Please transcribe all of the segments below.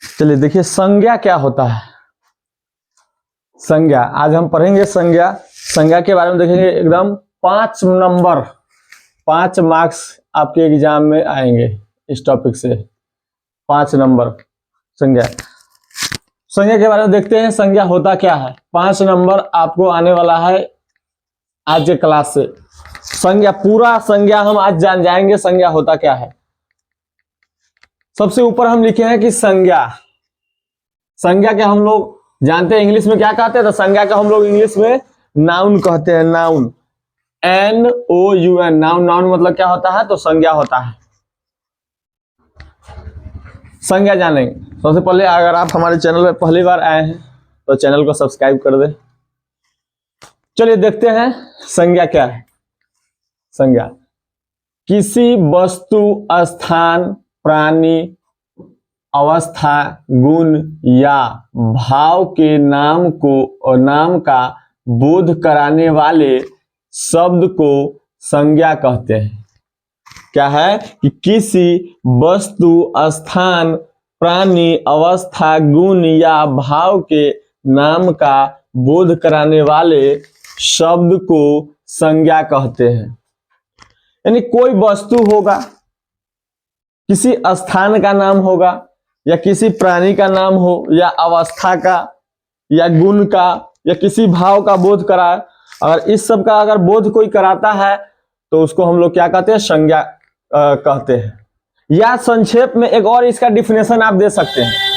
चलिए देखिए संज्ञा क्या होता है। संज्ञा आज हम पढ़ेंगे। संज्ञा संज्ञा के बारे में देखेंगे। एकदम 5 नंबर 5 मार्क्स आपके एग्जाम में आएंगे इस टॉपिक से। 5 नंबर संज्ञा। संज्ञा के बारे में देखते हैं संज्ञा होता क्या है। 5 नंबर आपको आने वाला है आज के क्लास से। संज्ञा पूरा संज्ञा हम आज जान जाएंगे संज्ञा होता क्या है। सबसे ऊपर हम लिखे हैं कि संज्ञा। संज्ञा के हम लोग जानते हैं इंग्लिश में क्या कहते हैं, तो संज्ञा का हम लोग इंग्लिश में नाउन कहते हैं। Noun NOUN noun. नाउन मतलब क्या होता है, तो संज्ञा होता है। संज्ञा जानेंगे। सबसे पहले अगर आप हमारे चैनल पर पहली बार आए हैं तो चैनल को सब्सक्राइब कर दें। चलिए देखते हैं संज्ञा क्या है। संज्ञा किसी वस्तु, स्थान, प्राणी, अवस्था, गुण या भाव के नाम को और नाम का बोध कराने वाले शब्द को संज्ञा कहते हैं। क्या है कि किसी वस्तु, स्थान, प्राणी, अवस्था, गुण या भाव के नाम का बोध कराने वाले शब्द को संज्ञा कहते हैं। यानी कोई वस्तु होगा, किसी स्थान का नाम होगा, या किसी प्राणी का नाम हो, या अवस्था का, या गुण का, या किसी भाव का बोध कराए। अगर इस सब का अगर बोध कोई कराता है तो उसको हम लोग क्या कहते हैं, संज्ञा कहते हैं। या संक्षेप में एक और इसका डिफिनेशन आप दे सकते हैं।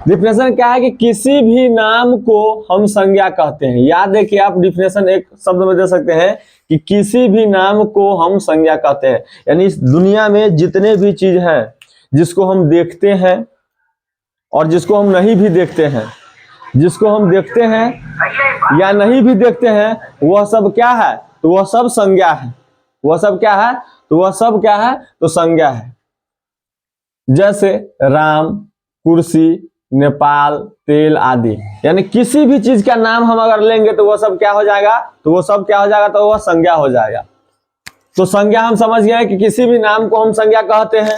डिफिनेशन क्या है कि किसी भी नाम को हम संज्ञा कहते हैं। याद है कि आप डिफिनेशन एक शब्द में दे सकते हैं कि किसी भी नाम को हम संज्ञा कहते हैं। यानी इस दुनिया में जितने भी चीज हैं जिसको हम देखते हैं और जिसको हम नहीं भी देखते हैं, जिसको हम देखते हैं या नहीं भी देखते हैं, वह सब क्या है, तो वह सब संज्ञा है। वह सब क्या है, तो वह सब क्या है, तो संज्ञा है। जैसे राम, कुर्सी, नेपाल, तेल आदि। यानी किसी भी चीज का नाम हम अगर लेंगे तो वह सब क्या हो जाएगा, तो वह सब क्या हो जाएगा, तो वह संज्ञा हो जाएगा। तो संज्ञा हम समझ गए कि किसी भी नाम को हम संज्ञा कहते हैं।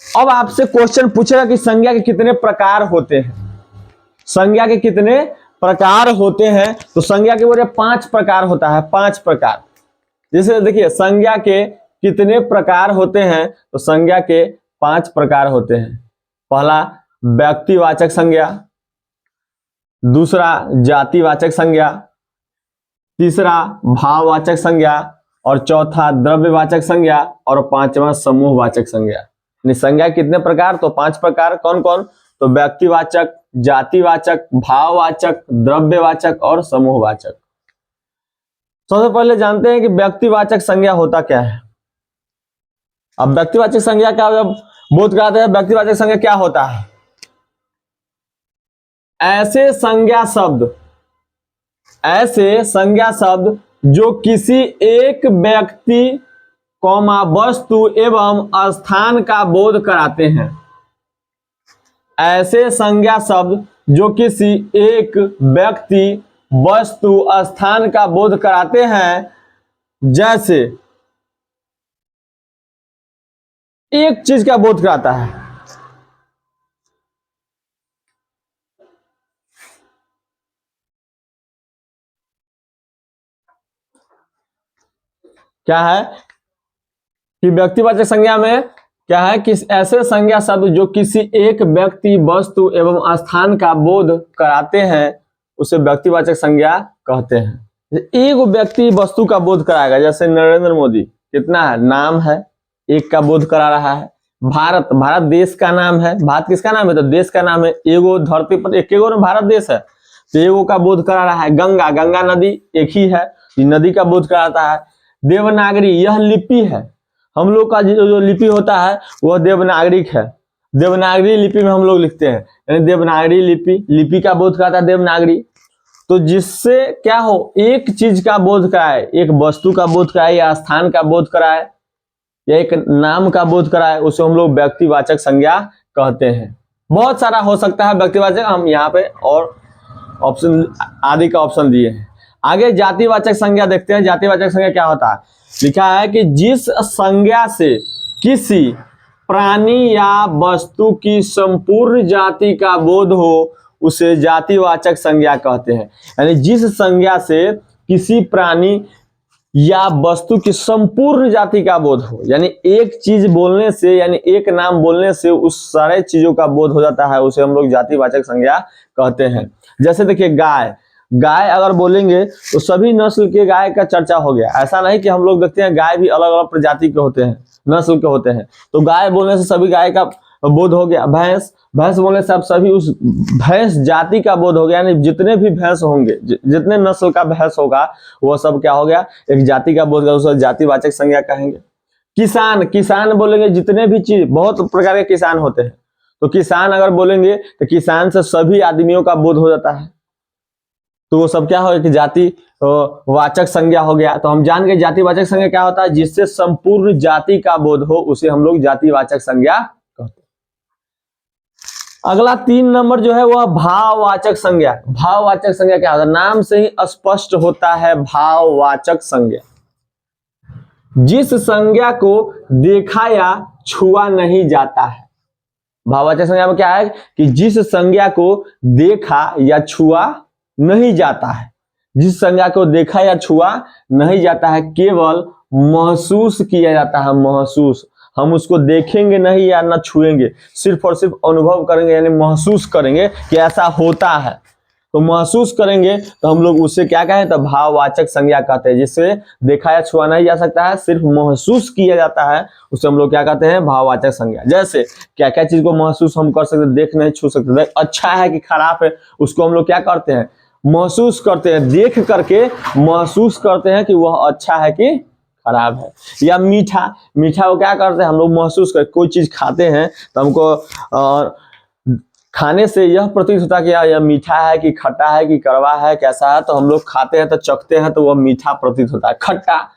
अब आपसे क्वेश्चन पूछेगा कि संज्ञा के कितने प्रकार होते हैं। संज्ञा के कितने प्रकार होते हैं, तो संज्ञा के बोले 5 प्रकार होता है। 5 प्रकार। जैसे देखिए संज्ञा के कितने प्रकार होते हैं, तो संज्ञा के 5 प्रकार होते हैं। पहला व्यक्तिवाचक संज्ञा, दूसरा जातिवाचक संज्ञा, तीसरा भाववाचक संज्ञा, और चौथा द्रव्यवाचक संज्ञा, और 5वां समूहवाचक संज्ञा। संज्ञा कितने प्रकार, तो 5 प्रकार। कौन कौन, तो व्यक्तिवाचक, जातिवाचक, भाववाचक, द्रव्यवाचक और समूहवाचक। सबसे पहले जानते हैं कि व्यक्तिवाचक संज्ञा होता क्या है। अब व्यक्तिवाचक संज्ञा का जब बोध कराते हैं, व्यक्तिवाचक संज्ञा क्या होता है, ऐसे संज्ञा शब्द जो किसी एक व्यक्ति, वस्तु एवं स्थान का बोध कराते हैं। ऐसे संज्ञा शब्द जो किसी एक व्यक्ति, वस्तु, स्थान का बोध कराते हैं। जैसे एक चीज का बोध कराता है, क्या है कि व्यक्तिवाचक संज्ञा में क्या है कि ऐसे संज्ञा शब्द जो किसी एक व्यक्ति, वस्तु एवं स्थान का बोध कराते हैं उसे व्यक्तिवाचक संज्ञा कहते हैं। एक व्यक्ति वस्तु का बोध कराएगा, जैसे नरेंद्र मोदी कितना है, नाम है, एक का बोध करा रहा है। भारत देश का नाम है। भारत किसका नाम है, तो देश का नाम है। एगो धरती पर एक भारत देश है, तो एगो का बोध करा रहा है। गंगा नदी एक ही है, नदी का बोध कराता है। देवनागरी, यह लिपि है। हम लोग का जो लिपि होता है वह देवनागरिक है। देवनागरी लिपि में हम लोग लिखते हैं, यानी देवनागरी लिपि का बोध कराता है देवनागरी। तो जिससे क्या हो, एक चीज का बोध कराए, एक वस्तु का बोध कराए, या स्थान का बोध कराए, या एक नाम का बोध कराए, उसे हम लोग व्यक्तिवाचक संज्ञा कहते हैं। बहुत सारा हो सकता है व्यक्तिवाचक, हम यहाँ पे और ऑप्शन आदि का ऑप्शन दिए हैं। आगे जातिवाचक संज्ञा देखते हैं। जातिवाचक संज्ञा क्या होता है, लिखा है कि जिस संज्ञा से किसी प्राणी या वस्तु की संपूर्ण जाति का बोध हो उसे जातिवाचक संज्ञा कहते हैं। यानी जिस संज्ञा से किसी प्राणी या वस्तु की संपूर्ण जाति का बोध हो, यानी एक चीज बोलने से, यानी एक नाम बोलने से उस सारे चीजों का बोध हो जाता है, उसे हम लोग जातिवाचक संज्ञा कहते हैं। जैसे देखिए गाय, गाय अगर बोलेंगे तो सभी नस्ल के गाय का चर्चा हो गया। ऐसा नहीं कि हम लोग देखते हैं गाय भी अलग अलग प्रजाति के होते हैं, नस्ल के होते हैं, तो गाय बोलने से सभी गाय का बोध हो गया। भैंस, भैंस बोलने से आप सभी उस भैंस जाति का बोध हो गया, यानी जितने भी भैंस होंगे, जितने नस्ल का भैंस होगा वो सब क्या हो गया, एक जाति का बोध, उसे जातिवाचक संज्ञा कहेंगे। किसान, किसान बोलेंगे जितने भी चीज, बहुत प्रकार के किसान होते हैं, तो किसान अगर बोलेंगे तो किसान से सभी आदमियों का बोध हो जाता है, तो वो सब क्या हो कि जाति वाचक संज्ञा हो गया। तो हम जान गए जातिवाचक संज्ञा क्या होता है, जिससे संपूर्ण जाति का बोध हो उसे हम लोग जातिवाचक संज्ञा कहते हैं। अगला 3 नंबर जो है वह भाववाचक संज्ञा। भाववाचक संज्ञा क्या होता है, नाम से ही स्पष्ट होता है भाववाचक संज्ञा। जिस संज्ञा को देखा या छुआ नहीं जाता है। भाववाचक संज्ञा में क्या है कि जिस संज्ञा को देखा या छुआ नहीं जाता है, जिस संज्ञा को देखा या छुआ नहीं जाता है, केवल महसूस किया जाता है। महसूस, हम उसको देखेंगे नहीं या ना छुएंगे, सिर्फ और सिर्फ अनुभव करेंगे, यानी महसूस करेंगे कि ऐसा होता है, तो महसूस करेंगे तो हम लोग उससे क्या कहें, तो भाववाचक संज्ञा कहते हैं। जिससे देखा या छुआ नहीं जा सकता है, सिर्फ महसूस किया जाता है, उसे हम लोग क्या कहते हैं, भाववाचक संज्ञा। जैसे क्या क्या चीज को महसूस हम कर सकते, देख नहीं छू सकते, अच्छा है कि खराब है, उसको हम लोग क्या करते हैं, महसूस करते हैं, देख करके महसूस करते हैं कि वह अच्छा है कि खराब है। या मीठा, मीठा को क्या करते हैं हम लोग, महसूस कर, कोई चीज खाते हैं तो हमको खाने से यह प्रतीत होता है कि यह मीठा है कि खट्टा है कि कड़वा है, कैसा है, तो हम लोग खाते हैं तो चखते हैं तो वह मीठा प्रतीत होता है। खट्टा।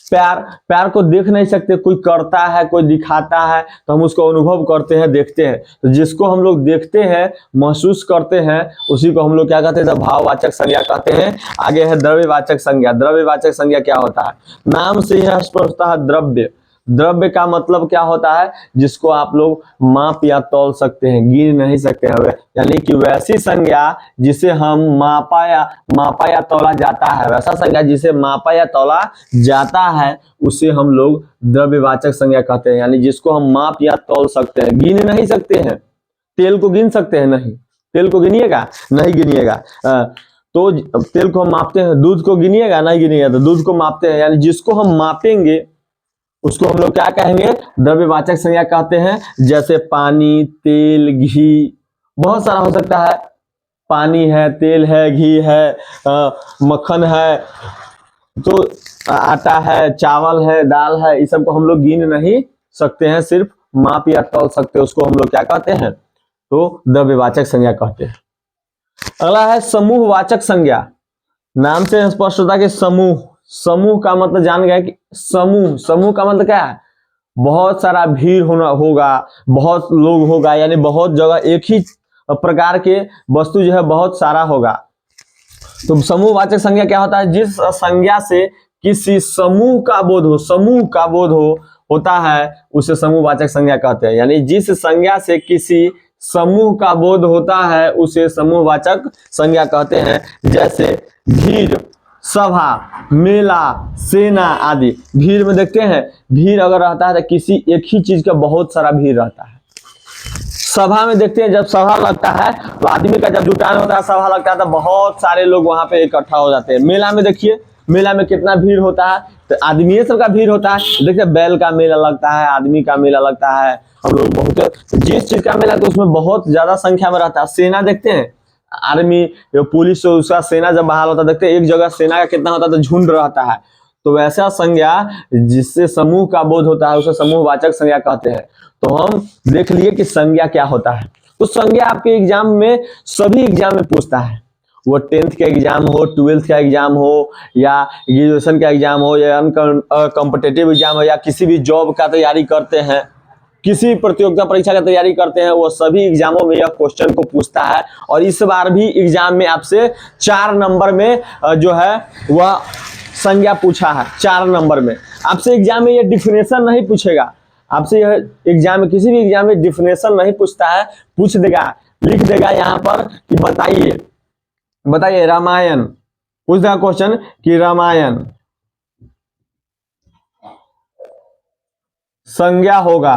प्यार, प्यार को देख नहीं सकते, कोई करता है, कोई दिखाता है, तो हम उसको अनुभव करते हैं, देखते हैं, तो जिसको हम लोग देखते हैं, महसूस करते हैं, उसी को हम लोग क्या कहते हैं, तो भाववाचक संज्ञा कहते हैं। आगे है द्रव्यवाचक संज्ञा। द्रव्यवाचक संज्ञा क्या होता है, नाम से यह स्पष्ट होता है द्रव्य। द्रव्य का मतलब क्या होता है, जिसको आप लोग माप या तौल सकते हैं, गिन नहीं सकते हैं, यानी कि वैसी संज्ञा जिसे हम मापा या तौला जाता है, वैसा संज्ञा जिसे मापा या तौला जाता है उसे हम लोग द्रव्यवाचक संज्ञा कहते हैं। यानी जिसको हम माप या तौल सकते हैं, गिन नहीं सकते हैं। तेल को गिन सकते हैं, नहीं, तेल को गिनिएगा, नहीं गिनिएगा। तो तेल को हम मापते हैं, दूध को गिनिएगा, नहीं गिनिएगा, तो दूध को मापते हैं। यानी जिसको हम मापेंगे उसको हम लोग क्या कहेंगे, द्रव्यवाचक संज्ञा कहते हैं। जैसे पानी, तेल, घी, बहुत सारा हो सकता है, पानी है, तेल है, घी है, मक्खन है, तो आटा है, चावल है, दाल है, इस सब को हम लोग गिन नहीं सकते हैं, सिर्फ माप या तौल सकते हैं, उसको हम लोग क्या कहते हैं, तो द्रव्यवाचक संज्ञा कहते हैं। अगला है समूहवाचक संज्ञा। नाम से स्पष्ट होता है कि समूह, समूह का मतलब जान गए कि समूह, समूह का मतलब क्या है, बहुत सारा भीड़ होगा, बहुत लोग होगा, यानी बहुत जगह एक ही प्रकार के वस्तु जो है बहुत सारा होगा। तो समूहवाचक संज्ञा क्या होता है, जिस संज्ञा से किसी समूह का बोध हो, समूह का बोध होता है, उसे समूहवाचक संज्ञा कहते हैं। यानी जिस संज्ञा से किसी समूह का बोध होता है उसे समूहवाचक संज्ञा कहते हैं। जैसे भीड़, सभा, मेला, सेना आदि। भीड़ में देखते हैं, भीड़ अगर रहता है तो किसी एक ही चीज का बहुत सारा भीड़ रहता है। सभा में देखते हैं, जब सभा लगता है तो आदमी का जब जुटान होता है, सभा लगता है तो बहुत सारे लोग वहां पे इकट्ठा हो जाते हैं। मेला में देखिए, मेला में कितना भीड़ होता है, तो आदमी सब का भीड़ होता है। देखिए बैल का मेला लगता है, आदमी का मेला लगता है, हम लोग बहुत, जिस चीज का मेला तो उसमें बहुत ज्यादा संख्या में रहता है। सेना देखते हैं, आर्मी, पुलिस, उसका सेना जब बहाल होता है, देखते हैं एक जगह सेना का कितना होता है, तो झुंड रहता है। तो वैसा संज्ञा जिससे समूह का बोध होता है उसे समूहवाचक संज्ञा कहते हैं। तो हम देख लिए कि संज्ञा क्या होता है। तो संज्ञा आपके एग्जाम में, सभी एग्जाम में पूछता है, वो 10th का एग्जाम हो, 12th का एग्जाम हो, या ग्रेजुएशन का एग्जाम हो, या कॉम्पिटिटिव एग्जाम हो, या किसी भी जॉब का तैयारी करते हैं, किसी प्रतियोगिता परीक्षा की तैयारी करते हैं, वो सभी एग्जामों में यह क्वेश्चन को पूछता है। और इस बार भी एग्जाम में आपसे 4 नंबर में जो है वह संज्ञा पूछा है। 4 नंबर में आपसे एग्जाम में ये डिफिनेशन नहीं पूछेगा, आपसे यह एग्जाम में, किसी भी एग्जाम में डिफिनेशन नहीं पूछता है, पूछ देगा, लिख देगा यहाँ पर कि बताइए, बताइए रामायण, पूछ देगा क्वेश्चन कि रामायण संज्ञा होगा,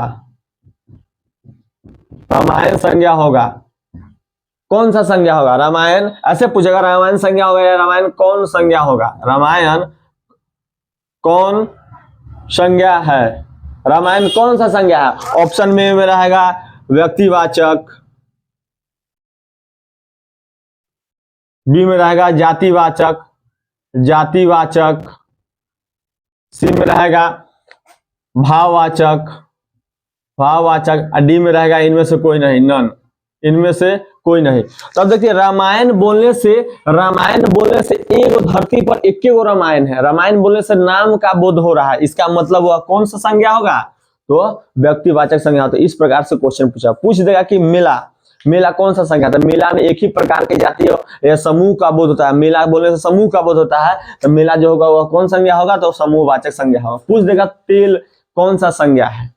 रामायण संज्ञा होगा, कौन सा संज्ञा होगा, रामायण ऐसे पूछेगा, रामायण संज्ञा होगा या रामायण कौन संज्ञा होगा, रामायण कौन संज्ञा है, रामायण कौन सा संज्ञा है। ऑप्शन में रहेगा व्यक्तिवाचक, बी में रहेगा जातिवाचक, जातिवाचक, सी में रहेगा भाववाचक, भाववाचक, और डी में रहेगा इनमें से कोई नहीं, नन, इनमें से कोई नहीं। तो अब देखिए रामायण बोलने से एक धरती पर एक गो रामायण है, रामायण बोलने से नाम का बोध हो रहा है, इसका मतलब वह कौन सा संज्ञा होगा, तो व्यक्तिवाचक संज्ञा। तो इस प्रकार से क्वेश्चन पूछ देगा कि मेला, मेला कौन सा संज्ञा था, मेला में एक ही प्रकार के जाति या समूह का बोध होता है, मेला बोलने से समूह का बोध होता है, तो मेला जो होगा वह कौन संज्ञा होगा, तो समूहवाचक संज्ञा होगा। पूछ देगा तेल कौन सा संज्ञा है,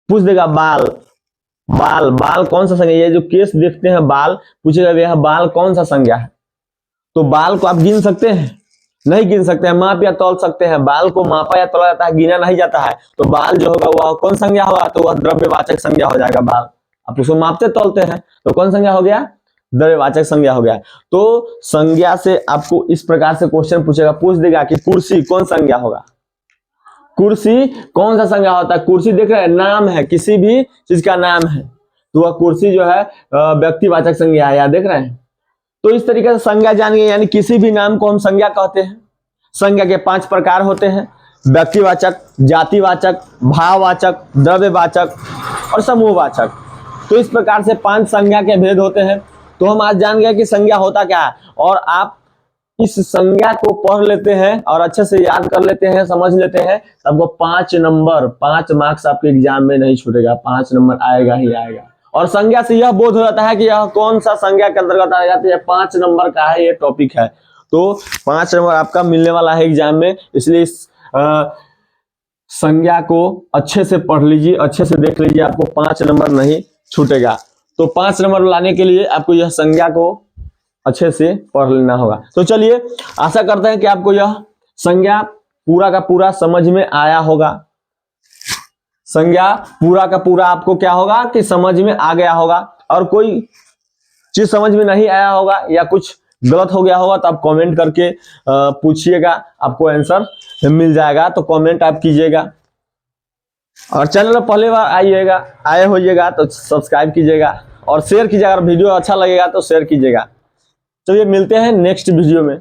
पूछ देगा बाल, बाल, बाल कौन सा संज्ञा, ये जो केस देखते हैं बाल, पूछेगा यह बाल कौन सा संज्ञा है, तो बाल को आप गिन सकते हैं, नहीं गिन सकते हैं, माप या तौल सकते हैं, बाल को मापा या तौला जाता है, गिना नहीं जाता है, तो बाल जो होगा वह कौन संज्ञा होगा, तो वह द्रव्यवाचक संज्ञा हो जाएगा। बाल आप उसको मापते तौलते हैं तो कौन संज्ञा हो गया, द्रव्यवाचक संज्ञा हो गया। तो संज्ञा से आपको इस प्रकार से क्वेश्चन पूछेगा, पूछ देगा कि कुर्सी कौन संज्ञा होगा, कुर्सी कौन सा संज्ञा होता है, कुर्सी देख रहे हैं नाम है, किसी भी चीज का नाम है, तो वह कुर्सी जो है व्यक्तिवाचक संज्ञा है, देख रहे हैं। तो इस तरीके से संज्ञा जानिए, यानी किसी भी नाम को हम संज्ञा कहते हैं। संज्ञा के 5 प्रकार होते हैं, व्यक्तिवाचक, जातिवाचक, भाववाचक, द्रव्यवाचक और समूहवाचक। तो इस प्रकार से 5 संज्ञा के भेद होते हैं। तो हम आज जान गए कि संज्ञा होता क्या है, और आप इस संज्ञा को पढ़ लेते हैं और अच्छे से याद कर लेते हैं, समझ लेते हैं, आपको 5 नंबर, 5 मार्क्स आपके एग्जाम में नहीं छूटेगा, 5 नंबर आएगा ही आएगा। और संज्ञा से यह बोध हो जाता है कि यह कौन सा संज्ञा के अंतर्गत आ जाती है, 5 नंबर का है ये टॉपिक है, तो 5 नंबर आपका मिलने वाला है एग्जाम में। इसलिए इस संज्ञा को अच्छे से पढ़ लीजिए, अच्छे से देख लीजिए, आपको 5 नंबर नहीं छूटेगा। तो 5 नंबर लाने के लिए आपको यह संज्ञा को अच्छे से पढ़ लेना होगा। तो चलिए, आशा करते हैं कि आपको यह संज्ञा पूरा का पूरा समझ में आया होगा, संज्ञा पूरा का पूरा आपको क्या होगा कि समझ में आ गया होगा। और कोई चीज समझ में नहीं आया होगा या कुछ गलत हो गया होगा तो आप कमेंट करके पूछिएगा, आपको आंसर मिल जाएगा। तो कमेंट आप कीजिएगा, और चैनल पर पहली बार आए होइएगा तो सब्सक्राइब कीजिएगा और शेयर कीजिएगा। अगर वीडियो अच्छा लगेगा तो शेयर कीजिएगा। चलिए मिलते हैं नेक्स्ट वीडियो में।